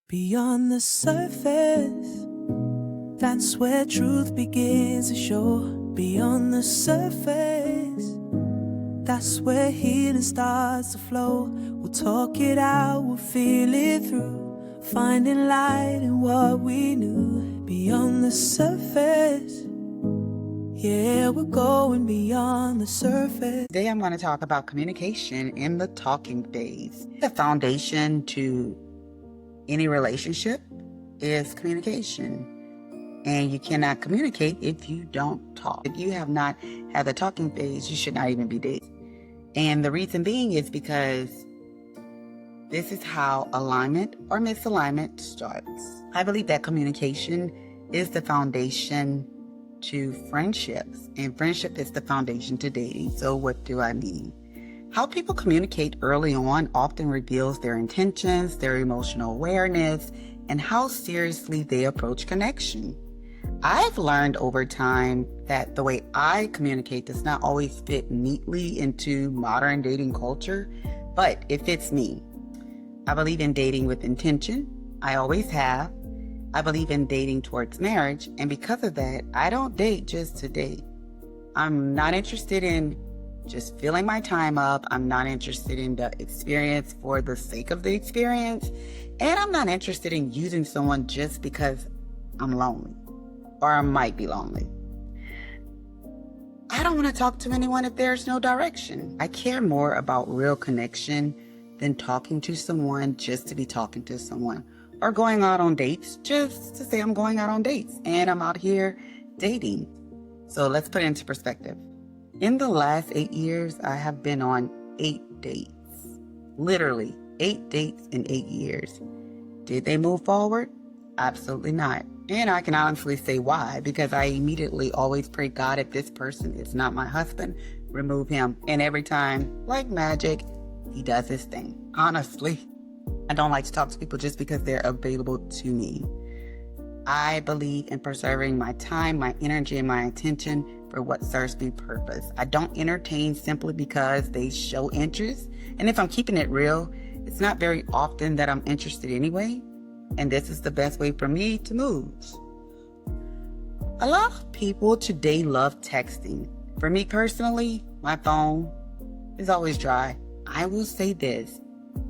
Beyond the surface, that's where truth begins to show. Beyond the surface, that's where healing starts to flow. We'll talk it out, we'll feel it through, finding light in what we knew. Beyond the surface, yeah, we're going beyond the surface. Today I'm going to talk about communication in the talking phase. The foundation to any relationship is communication. And you cannot communicate if you don't talk. If you have not had the talking phase, you should not even be dating. And the reason being is because this is how alignment or misalignment starts. I believe that communication is the foundation to friendships, and friendship is the foundation to dating. So what do I mean? How people communicate early on often reveals their intentions, their emotional awareness, and how seriously they approach connection. I've learned over time that the way I communicate does not always fit neatly into modern dating culture, but it fits me. I believe in dating with intention. I always have. I believe in dating towards marriage, and because of that, I don't date just to date. I'm not interested in just filling my time up. I'm not interested in the experience for the sake of the experience, and I'm not interested in using someone just because I'm lonely, or I might be lonely. I don't want to talk to anyone if there's no direction. I care more about real connection than talking to someone just to be talking to someone, or going out on dates just to say I'm going out on dates and I'm out here dating. So let's put it into perspective. In the last 8 years, I have been on 8 dates. Literally 8 dates in 8 years. Did they move forward? Absolutely not. And I can honestly say why, because I immediately always pray, God, if this person is not my husband, remove him. And every time, like magic, he does his thing. Honestly, I don't like to talk to people just because they're available to me. I believe in preserving my time, my energy, and my attention for what serves me purpose. I don't entertain simply because they show interest. And if I'm keeping it real, it's not very often that I'm interested anyway. And this is the best way for me to move. A lot of people today love texting. For me personally, my phone is always dry. I will say this.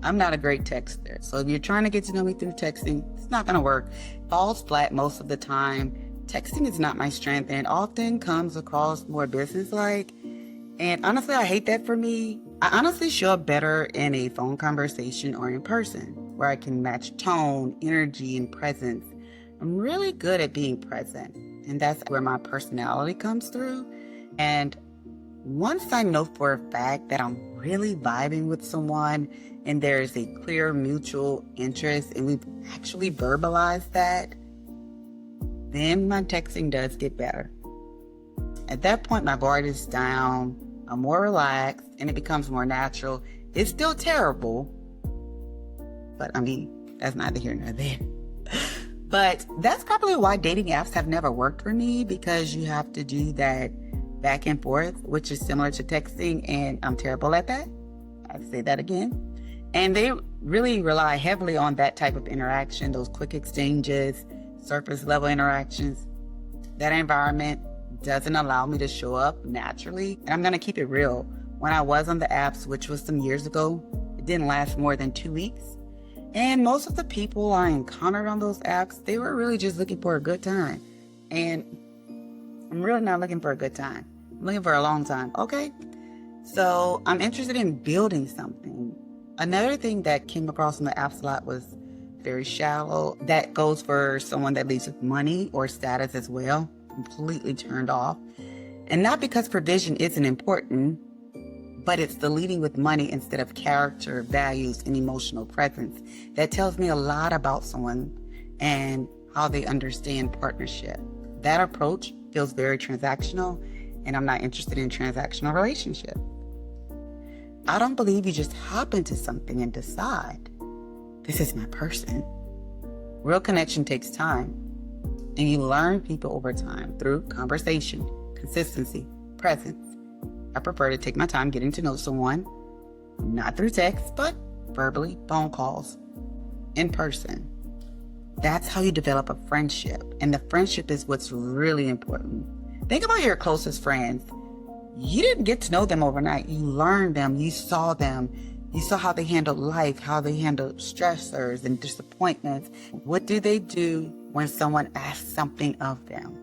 I'm not a great texter. So if you're trying to get to know me through texting, it's not going to work. It falls flat most of the time. Texting is not my strength and often comes across more business-like. And honestly, I hate that for me. I honestly show up better in a phone conversation or in person, where I can match tone, energy, and presence. I'm really good at being present, and that's where my personality comes through. And once I know for a fact that I'm really vibing with someone and there is a clear mutual interest and we've actually verbalized that, then my texting does get better. At that point, my guard is down, I'm more relaxed, and it becomes more natural. It's still terrible, but I mean, that's neither here nor there. But that's probably why dating apps have never worked for me, because you have to do that back and forth, which is similar to texting, and I'm terrible at that. I say that again. And they really rely heavily on that type of interaction, those quick exchanges, surface level interactions. That environment doesn't allow me to show up naturally. And I'm going to keep it real. When I was on the apps, which was some years ago, it didn't last more than 2 weeks. And most of the people I encountered on those apps, they were really just looking for a good time. And I'm really not looking for a good time. I'm looking for a long time. Okay. So I'm interested in building something. Another thing that came across on the apps a lot was very shallow. That goes for someone that leads with money or status as well. Completely turned off. And not because provision isn't important, but it's the leading with money instead of character, values, and emotional presence. That tells me a lot about someone and how they understand partnership. That approach feels very transactional, and I'm not interested in transactional relationship. I don't believe you just hop into something and decide, this is my person. Real connection takes time, and you learn people over time through conversation, consistency, presence. I prefer to take my time getting to know someone, not through text, but verbally, phone calls, in person. That's how you develop a friendship. And the friendship is what's really important. Think about your closest friends. You didn't get to know them overnight. You learned them. You saw them. You saw how they handled life, how they handled stressors and disappointments. What do they do when someone asks something of them?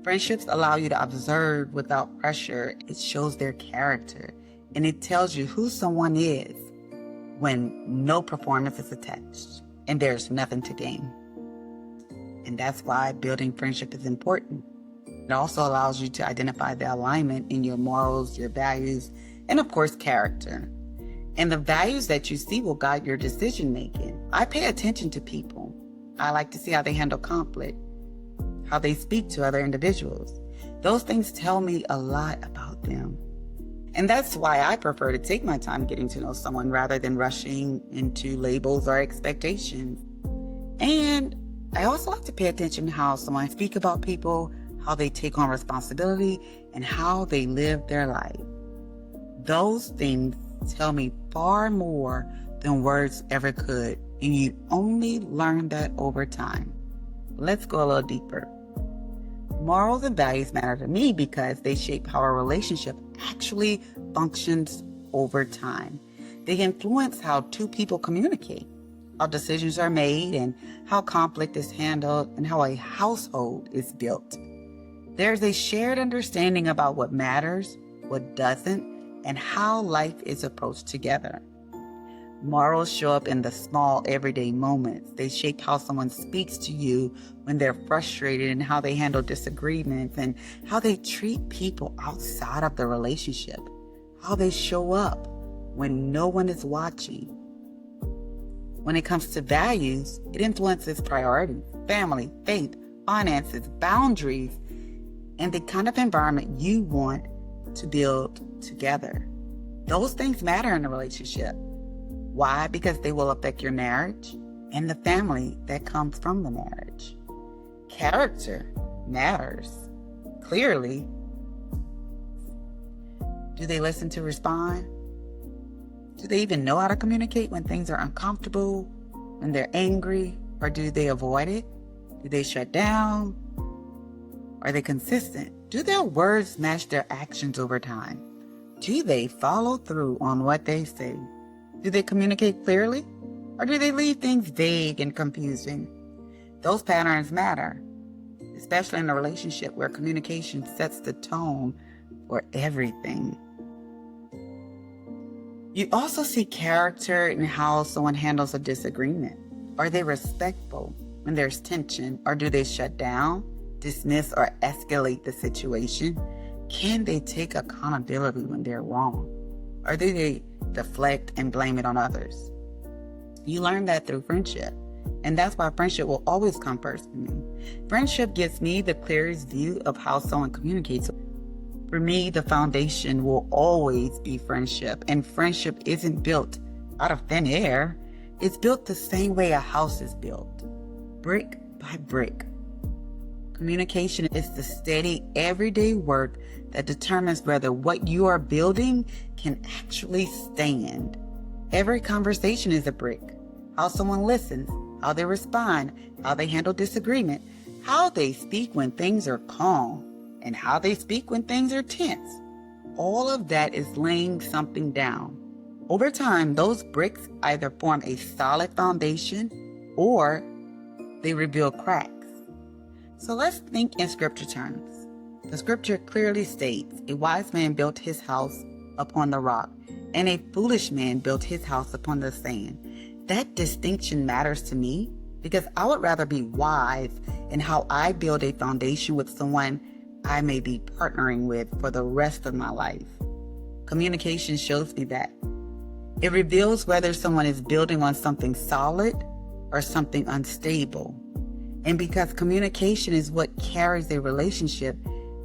Friendships allow you to observe without pressure. It shows their character, and it tells you who someone is when no performance is attached and there's nothing to gain. And that's why building friendship is important. It also allows you to identify the alignment in your morals, your values, and of course, character. And the values that you see will guide your decision making. I pay attention to people. I like to see how they handle conflict, how they speak to other individuals. Those things tell me a lot about them. And that's why I prefer to take my time getting to know someone rather than rushing into labels or expectations. And I also like to pay attention to how someone speaks about people, how they take on responsibility, and how they live their life. Those things tell me far more than words ever could, and you only learn that over time. Let's go a little deeper. Morals and values matter to me because they shape how a relationship actually functions over time. They influence how two people communicate, how decisions are made, and how conflict is handled, and how a household is built. There's a shared understanding about what matters, what doesn't, and how life is approached together. Morals show up in the small, everyday moments. They shape how someone speaks to you when they're frustrated, and how they handle disagreements, and how they treat people outside of the relationship, how they show up when no one is watching. When it comes to values, it influences priorities, family, faith, finances, boundaries, and the kind of environment you want to build together. Those things matter in a relationship. Why? Because they will affect your marriage and the family that comes from the marriage. Character matters. Clearly. Do they listen to respond? Do they even know how to communicate when things are uncomfortable, when they're angry, or do they avoid it? Do they shut down? Are they consistent? Do their words match their actions over time? Do they follow through on what they say? Do they communicate clearly? Or do they leave things vague and confusing? Those patterns matter, especially in a relationship where communication sets the tone for everything. You also see character in how someone handles a disagreement. Are they respectful when there's tension, or do they shut down, dismiss, or escalate the situation? Can they take accountability when they're wrong? Or do they deflect and blame it on others? You learn that through friendship. And that's why friendship will always come first for me. Friendship gives me the clearest view of how someone communicates. For me, the foundation will always be friendship. And friendship isn't built out of thin air. It's built the same way a house is built, brick by brick. Communication is the steady, everyday work that determines whether what you are building can actually stand. Every conversation is a brick. How someone listens, how they respond, how they handle disagreement, how they speak when things are calm, and how they speak when things are tense. All of that is laying something down. Over time, those bricks either form a solid foundation or they reveal cracks. So let's think in scripture terms. The scripture clearly states, a wise man built his house upon the rock, and a foolish man built his house upon the sand. That distinction matters to me because I would rather be wise in how I build a foundation with someone I may be partnering with for the rest of my life. Communication shows me that. It reveals whether someone is building on something solid or something unstable. And because communication is what carries a relationship,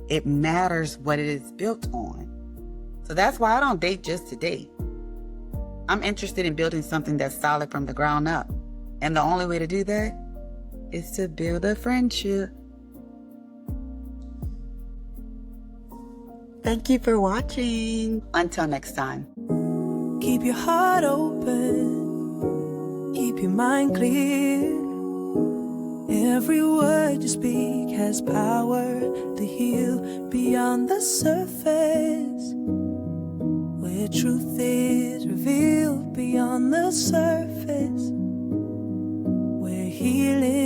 it matters what it is built on. So that's why I don't date just to date. I'm interested in building something that's solid from the ground up. And the only way to do that is to build a friendship. Thank you for watching. Until next time. Keep your heart open, keep your mind clear. Every word you speak has power to heal beyond the surface. Where truth is revealed beyond the surface. Where healing